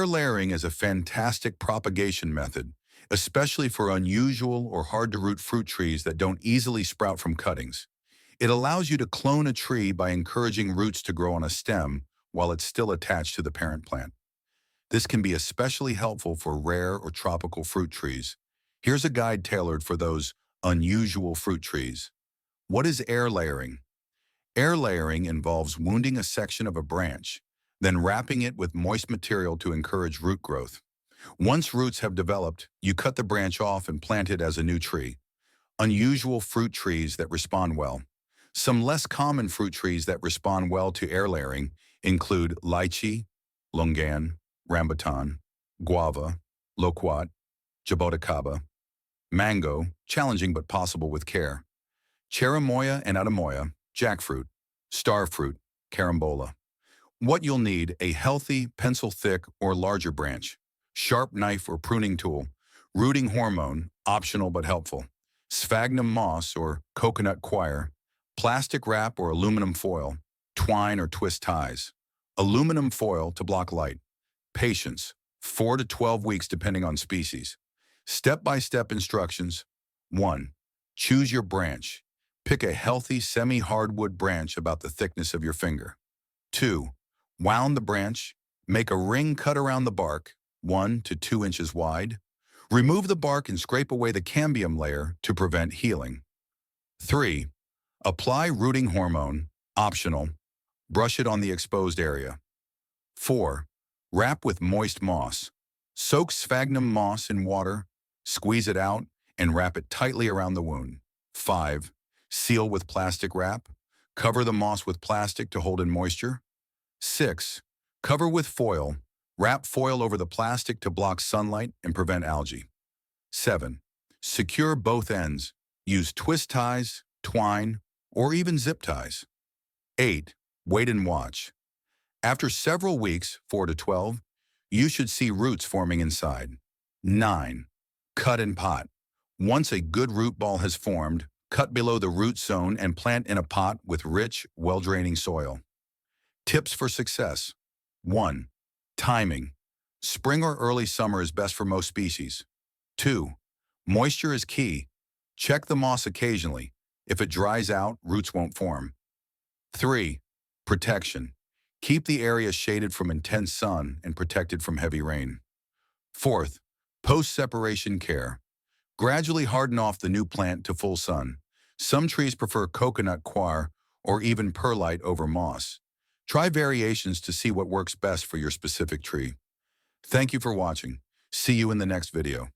layering is a fantastic propagation method, especially for unusual or hard-to-root fruit trees that don't easily sprout from cuttings. It allows you to clone a tree by encouraging roots to grow on a stem while it's still attached to the parent plant. This can be especially helpful for rare or tropical fruit trees. Here's a guide tailored for those unusual fruit trees. What is air layering? Air layering involves wounding a section of a branch, then wrapping it with moist material to encourage root growth. Once roots have developed, you cut the branch off and plant it as a new tree. Unusual fruit trees that respond well. Some less common fruit trees that respond well to air layering include lychee, longan, rambutan, guava, loquat, jaboticaba, mango, challenging but possible with care, cherimoya and atamoya, jackfruit, starfruit, carambola. What you'll need: a healthy, pencil-thick or larger branch, sharp knife or pruning tool, rooting hormone, optional but helpful, sphagnum moss or coconut coir, plastic wrap or aluminum foil, twine or twist ties, aluminum foil to block light, patience, 4 to 12 weeks depending on species. Step-by-step instructions. 1. Choose your branch. Pick a healthy semi-hardwood branch about the thickness of your finger. 2. Wound the branch. Make a ring cut around the bark, 1 to 2 inches wide. Remove the bark and scrape away the cambium layer to prevent healing. 3. Apply rooting hormone, optional. Brush it on the exposed area. 4. Wrap with moist moss. Soak sphagnum moss in water, squeeze it out, and wrap it tightly around the wound. 5. Seal with plastic wrap. Cover the moss with plastic to hold in moisture. 6. Cover with foil. Wrap foil over the plastic to block sunlight and prevent algae. 7. Secure both ends. Use twist ties, twine, or even zip ties. 8. Wait and watch. After several weeks, 4 to 12, you should see roots forming inside. 9. Cut and pot. Once a good root ball has formed, cut below the root zone and plant in a pot with rich, well-draining soil. Tips for success. 1. Timing. Spring or early summer is best for most species. 2. Moisture is key. Check the moss occasionally. If it dries out, roots won't form. 3. Protection. Keep the area shaded from intense sun and protected from heavy rain. 4th, post-separation care. Gradually harden off the new plant to full sun. Some trees prefer coconut coir or even perlite over moss. Try variations to see what works best for your specific tree. Thank you for watching. See you in the next video.